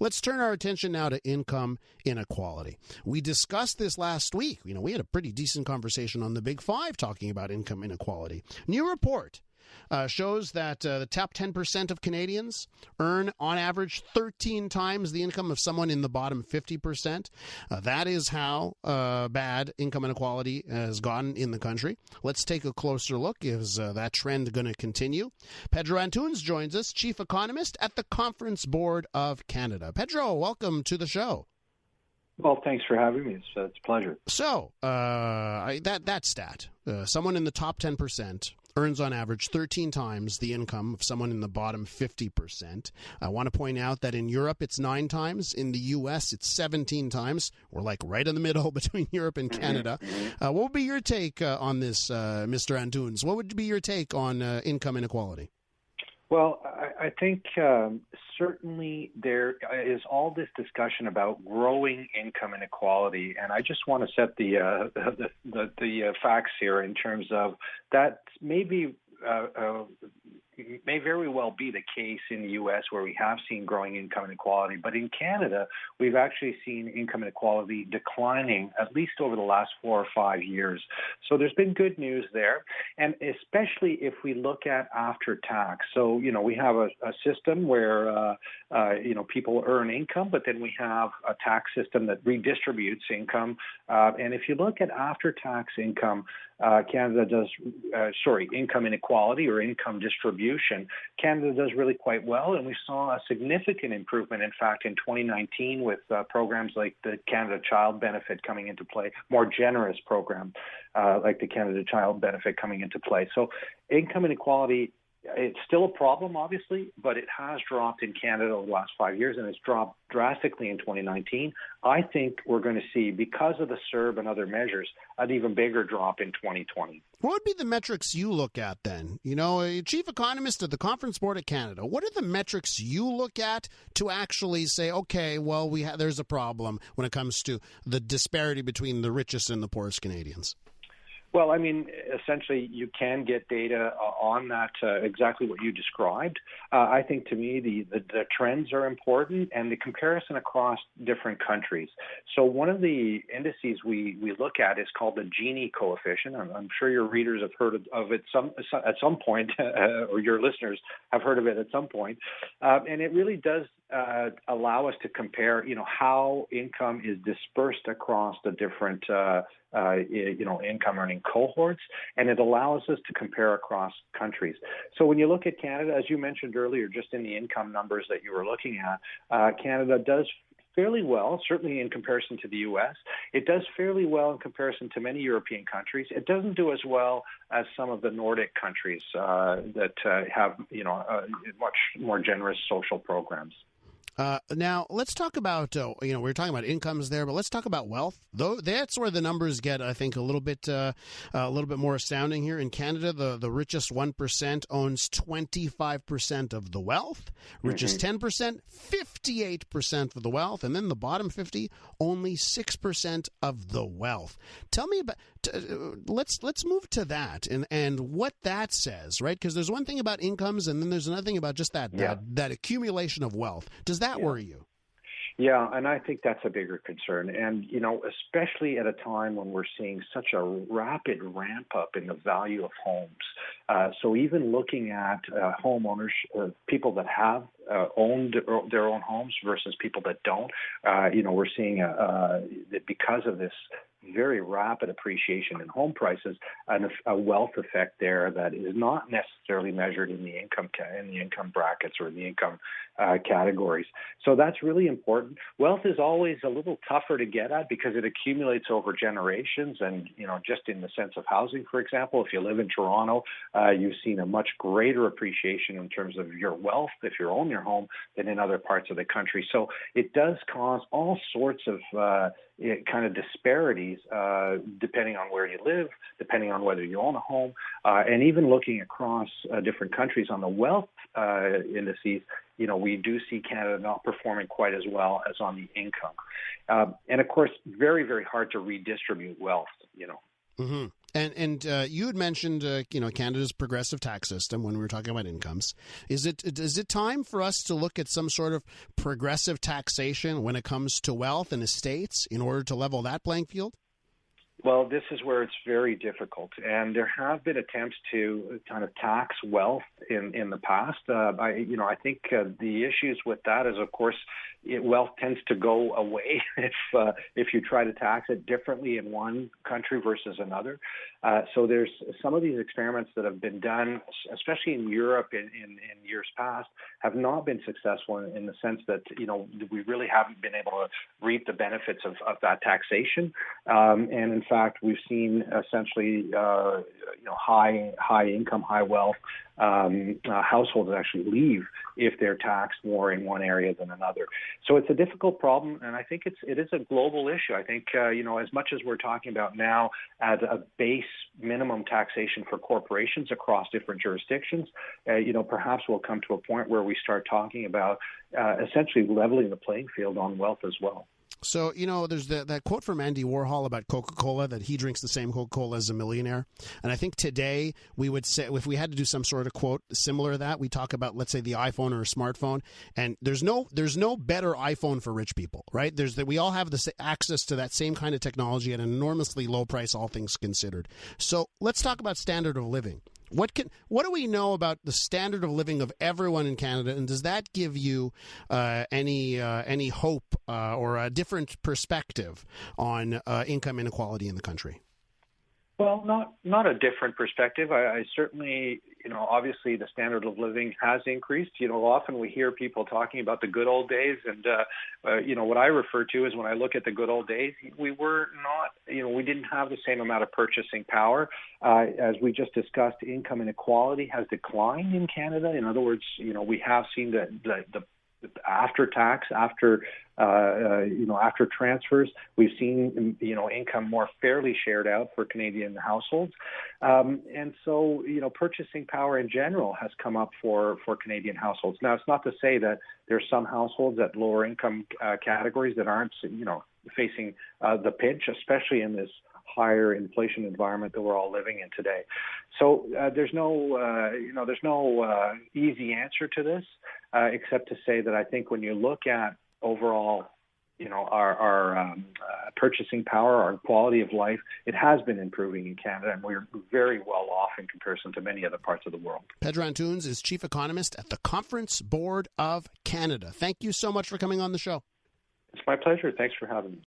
Let's turn our attention now to income inequality. We discussed this last week. We had a pretty decent conversation on the Big Five talking about income inequality. New report shows that the top 10% of Canadians earn, on average, 13 times the income of someone in the bottom 50%. That is how bad income inequality has gotten in the country. Let's take a closer look. Is that trend going to continue? Pedro Antunes joins us, Chief Economist at the Conference Board of Canada. Pedro, welcome to the show. Well, thanks for having me. It's a pleasure. So, that stat, someone in the top 10% earns on average 13 times the income of someone in the bottom 50%. I want to point out that in Europe it's 9 times. In the U.S. it's 17 times. We're like right in the middle between Europe and Canada. What would be your take on this, Mr. Antunes? What would be your take on income inequality? Well, I think certainly there is all this discussion about growing income inequality, and I just want to set the facts here in terms of that may very well be the case in the U.S. where we have seen growing income inequality. But in Canada, we've actually seen income inequality declining at least over the last 4 or 5 years. So there's been good news there. And especially if we look at after tax. So, we have a system where, people earn income, but then we have a tax system that redistributes income. And if you look at after tax income, Canada does, income inequality or income distribution. Canada does really quite well, and we saw a significant improvement, in fact, in 2019 with programs like the Canada Child Benefit coming into play, more generous program like the Canada Child Benefit coming into play. So income inequality, it's still a problem, obviously, but it has dropped in Canada over the last 5 years, and it's dropped drastically in 2019. I think we're going to see, because of the CERB and other measures, an even bigger drop in 2020. What would be the metrics you look at then? Chief Economist at the Conference Board of Canada, what are the metrics you look at to actually say, okay, well, there's a problem when it comes to the disparity between the richest and the poorest Canadians? Well, essentially, you can get data on that, exactly what you described. I think, to me, the trends are important, and the comparison across different countries. So one of the indices we look at is called the Gini coefficient. I'm sure your readers have heard of it at some point, or your listeners have heard of it at some point. And it really does allow us to compare, how income is dispersed across the different income earning cohorts, and it allows us to compare across countries. So when you look at Canada, as you mentioned earlier, just in the income numbers that you were looking at, Canada does fairly well, certainly in comparison to the U.S. It does fairly well in comparison to many European countries. It doesn't do as well as some of the Nordic countries that have, much more generous social programs. Now, let's talk about, we were talking about incomes there, but let's talk about wealth. Though that's where the numbers get, I think, a little bit more astounding here. In Canada, the richest 1% owns 25% of the wealth. Richest 10%, 58% of the wealth. And then the bottom 50, only 6% of the wealth. Tell me about, let's move to that and what that says, right? Because there's one thing about incomes, and then there's another thing about just that accumulation of wealth. Does that worry you? Yeah, and I think that's a bigger concern. And, especially at a time when we're seeing such a rapid ramp up in the value of homes. So even looking at homeowners, people that have owned their own homes versus people that don't, we're seeing that because of this very rapid appreciation in home prices and a wealth effect there that is not necessarily measured in the income brackets or the income categories. So that's really important. Wealth is always a little tougher to get at because it accumulates over generations, and just in the sense of housing, for example, if you live in Toronto, you've seen a much greater appreciation in terms of your wealth if you own your home than in other parts of the country. So it does cause all sorts of kind of disparities depending on where you live, depending on whether you own a home, and even looking across different countries on the wealth indices, we do see Canada not performing quite as well as on the income. And of course, very, very hard to redistribute wealth, Mm-hmm. And you had mentioned, Canada's progressive tax system when we were talking about incomes. Is it time for us to look at some sort of progressive taxation when it comes to wealth and estates in order to level that playing field? Well, this is where it's very difficult, and there have been attempts to kind of tax wealth in the past. I think the issues with that is, of course, wealth tends to go away if you try to tax it differently in one country versus another. So there's some of these experiments that have been done, especially in Europe in years past, have not been successful in the sense that we really haven't been able to reap the benefits of that taxation, and in fact, we've seen essentially, high income, high wealth households actually leave if they're taxed more in one area than another. So it's a difficult problem, and I think it is a global issue. I think as much as we're talking about now as a base minimum taxation for corporations across different jurisdictions, perhaps we'll come to a point where we start talking about essentially leveling the playing field on wealth as well. So, there's that quote from Andy Warhol about Coca-Cola, that he drinks the same Coca-Cola as a millionaire. And I think today we would say, if we had to do some sort of quote similar to that, we talk about, let's say, the iPhone or a smartphone. And there's no better iPhone for rich people, right? We all have the access to that same kind of technology at an enormously low price, all things considered. So let's talk about standard of living. What do we know about the standard of living of everyone in Canada, and does that give you any hope or a different perspective on income inequality in the country? Well, not a different perspective. I certainly, obviously the standard of living has increased. Often we hear people talking about the good old days, and what I refer to is when I look at the good old days, we were not, we didn't have the same amount of purchasing power. As we just discussed, income inequality has declined in Canada. In other words, we have seen the after tax, after transfers, we've seen income more fairly shared out for Canadian households, and so purchasing power in general has come up for Canadian households. Now, it's not to say that there's some households at lower income categories that aren't facing the pinch, especially in this higher inflation environment that we're all living in today. So there's no easy answer to this, except to say that I think when you look at overall, our purchasing power, our quality of life, it has been improving in Canada, and we're very well off in comparison to many other parts of the world. Pedro Antunes is Chief Economist at the Conference Board of Canada. Thank you so much for coming on the show. It's my pleasure. Thanks for having me.